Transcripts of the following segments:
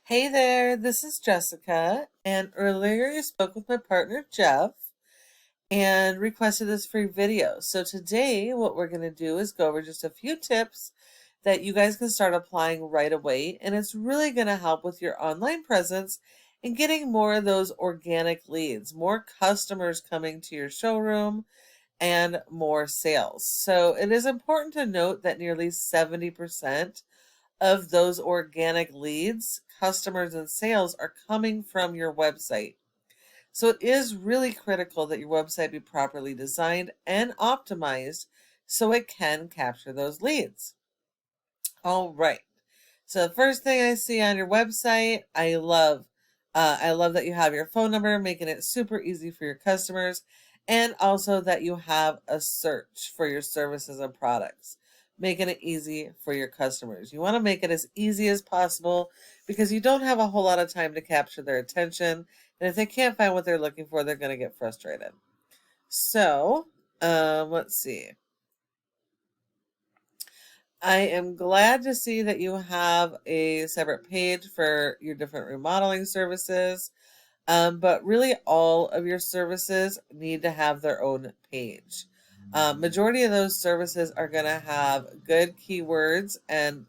Hey there, this is Jessica, and earlier you spoke with my partner Jeff and requested this free video. So today what we're going to do is go over just a few tips that you guys can start applying right away, and it's really going to help with your online presence and getting more of those organic leads, more customers coming to your showroom, and more sales. So it is important to note that nearly 70% of those organic leads, customers, and sales are coming from your website. So it is really critical that your website be properly designed and optimized so it can capture those leads. All right. So the first thing I see on your website, I love that you have your phone number, making it super easy for your customers, and also that you have a search for your services and products, making it easy for your customers. You want to make it as easy as possible because you don't have a whole lot of time to capture their attention, and if they can't find what they're looking for, they're going to get frustrated. So, let's see. I am glad to see that you have a separate page for your different remodeling services, but really all of your services need to have their own page. Majority of those services are going to have good keywords and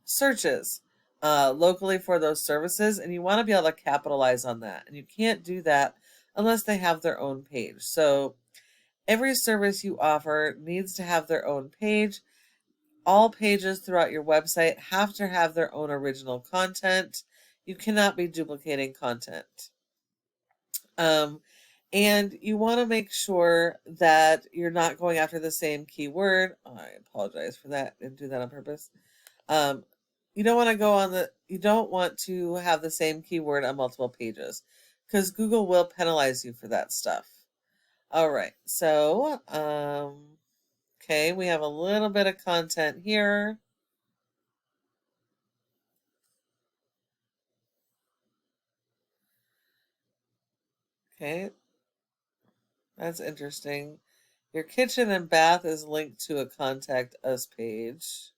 searches locally for those services, and you want to be able to capitalize on that. And you can't do that unless they have their own page. So every service you offer needs to have their own page. All pages throughout your website have to have their own original content. You cannot be duplicating content. Um, and you want to make sure that you're not going after the same keyword. Oh, I apologize for that. I didn't do that on purpose. Um, you don't want to you don't want to have the same keyword on multiple pages because Google will penalize you for that stuff. All right. So, okay, we have a little bit of content here. Okay, that's interesting. Your kitchen and bath is linked to a contact us page,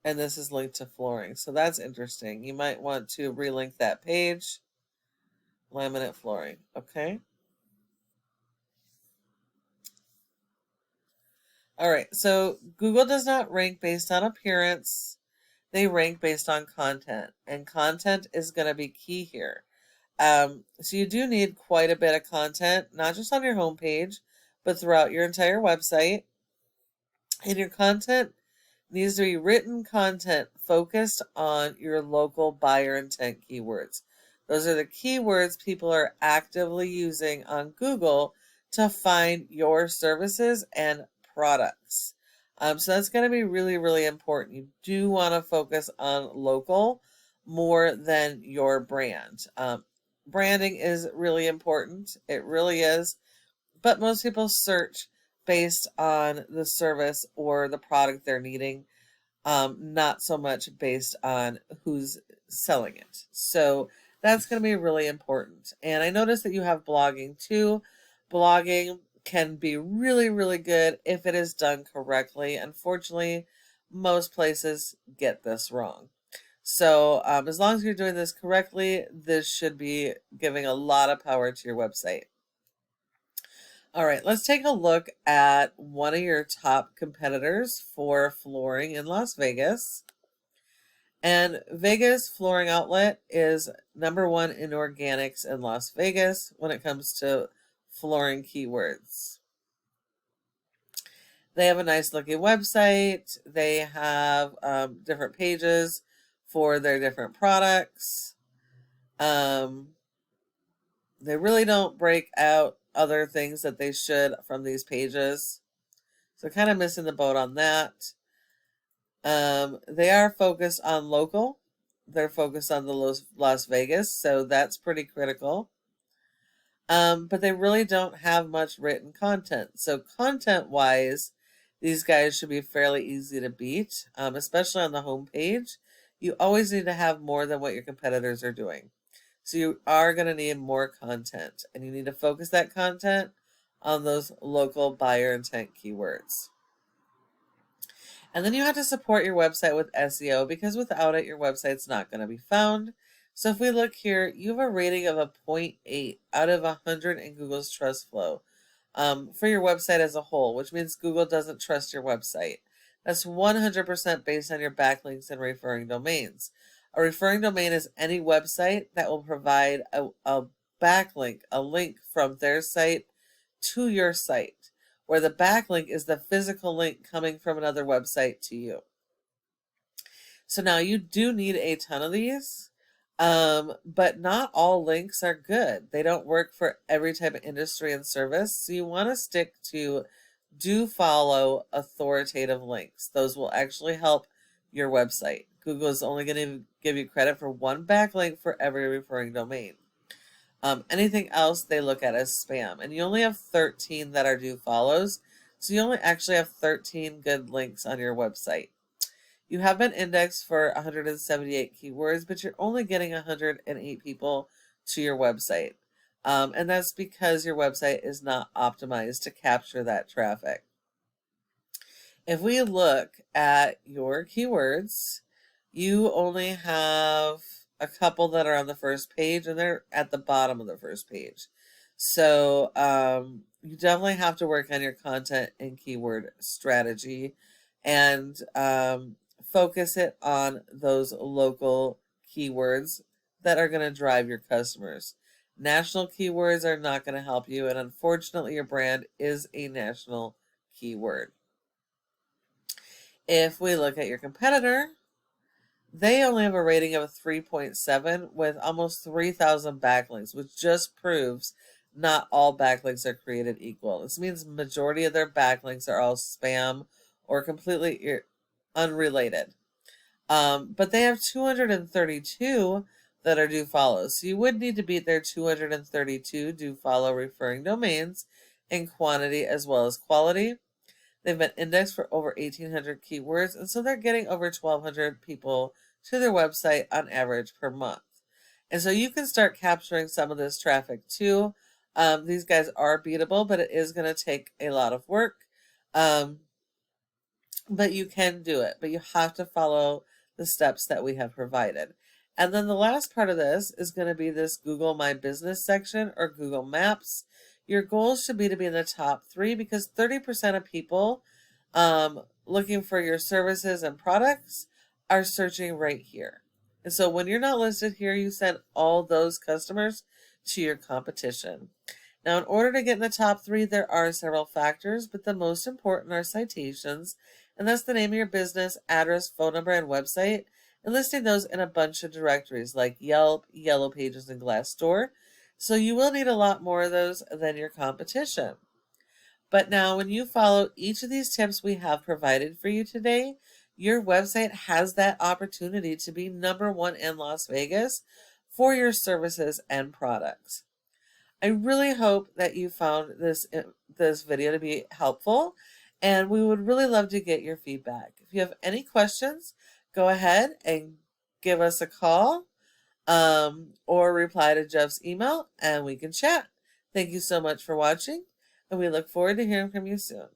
and this is linked to flooring. So that's interesting. You might want to relink that page. Laminate flooring. Okay. All right. So Google does not rank based on appearance. They rank based on content, and content is going to be key here. So you do need quite a bit of content, not just on your homepage, but throughout your entire website. And your content needs to be written content focused on your local buyer intent keywords. Those are the keywords people are actively using on Google to find your services and products. So that's going to be really, really important. You do want to focus on local more than your brand. Branding is really important. It really is. But most people search based on the service or the product they're needing, not so much based on who's selling it. So that's going to be really important. And I noticed that you have blogging too. Blogging can be really, really good if it is done correctly. Unfortunately, most places get this wrong. So as long as you're doing this correctly, this should be giving a lot of power to your website. All right, let's take a look at one of your top competitors for flooring in Las Vegas. And Vegas Flooring Outlet is #1 in organics in Las Vegas when it comes to flooring keywords. They have a nice looking website. They have different pages for their different products. Um, they really don't break out other things that they should from these pages. So kind of missing the boat on that. They are focused on local. They're focused on the Las Vegas, so that's pretty critical. But they really don't have much written content. So content-wise, these guys should be fairly easy to beat, especially on the homepage. You always need to have more than what your competitors are doing. So you are going to need more content, and you need to focus that content on those local buyer intent keywords. And then you have to support your website with SEO, because without it, your website's not going to be found. So if we look here, you have a rating of a 0.8 out of 100 in Google's trust flow for your website as a whole, which means Google doesn't trust your website. That's 100% based on your backlinks and referring domains. A referring domain is any website that will provide a backlink, a link from their site to your site, where the backlink is the physical link coming from another website to you. So now you do need a ton of these, but not all links are good. They don't work for every type of industry and service. So you want to stick to do follow authoritative links. Those will actually help your website. Google is only going to give you credit for one backlink for every referring domain. Anything else they look at as spam, and you only have 13 that are do follows. So you only actually have 13 good links on your website. You have been indexed for 178 keywords, but you're only getting 108 people to your website. And that's because your website is not optimized to capture that traffic. If we look at your keywords, you only have a couple that are on the first page, and they're at the bottom of the first page. So you definitely have to work on your content and keyword strategy, and focus it on those local keywords that are going to drive your customers. National keywords are not going to help you, and unfortunately your brand is a national keyword. If we look at your competitor, they only have a rating of a 3.7 with almost 3,000 backlinks, which just proves not all backlinks are created equal. This means majority of their backlinks are all spam or completely unrelated. But they have 232 that are do follow. So you would need to beat their 232 do follow referring domains in quantity as well as quality. They've been indexed for over 1,800 keywords, and so they're getting over 1,200 people to their website on average per month. And so you can start capturing some of this traffic too. These guys are beatable, but it is going to take a lot of work. But you can do it, but you have to follow the steps that we have provided. And then the last part of this is going to be this Google My Business section or Google Maps. Your goal should be to be in the top 3, because 30% of people looking for your services and products are searching right here. And so when you're not listed here, you send all those customers to your competition. Now, in order to get in the top 3, there are several factors, but the most important are citations, and that's the name of your business, address, phone number, and website, and listing those in a bunch of directories like Yelp, Yellow Pages, and Glassdoor. So you will need a lot more of those than your competition. But now when you follow each of these tips we have provided for you today, your website has that opportunity to be #1 in Las Vegas for your services and products. I really hope that you found this video to be helpful, and we would really love to get your feedback. If you have any questions, go ahead and give us a call or reply to Jeff's email and we can chat. Thank you so much for watching, and we look forward to hearing from you soon.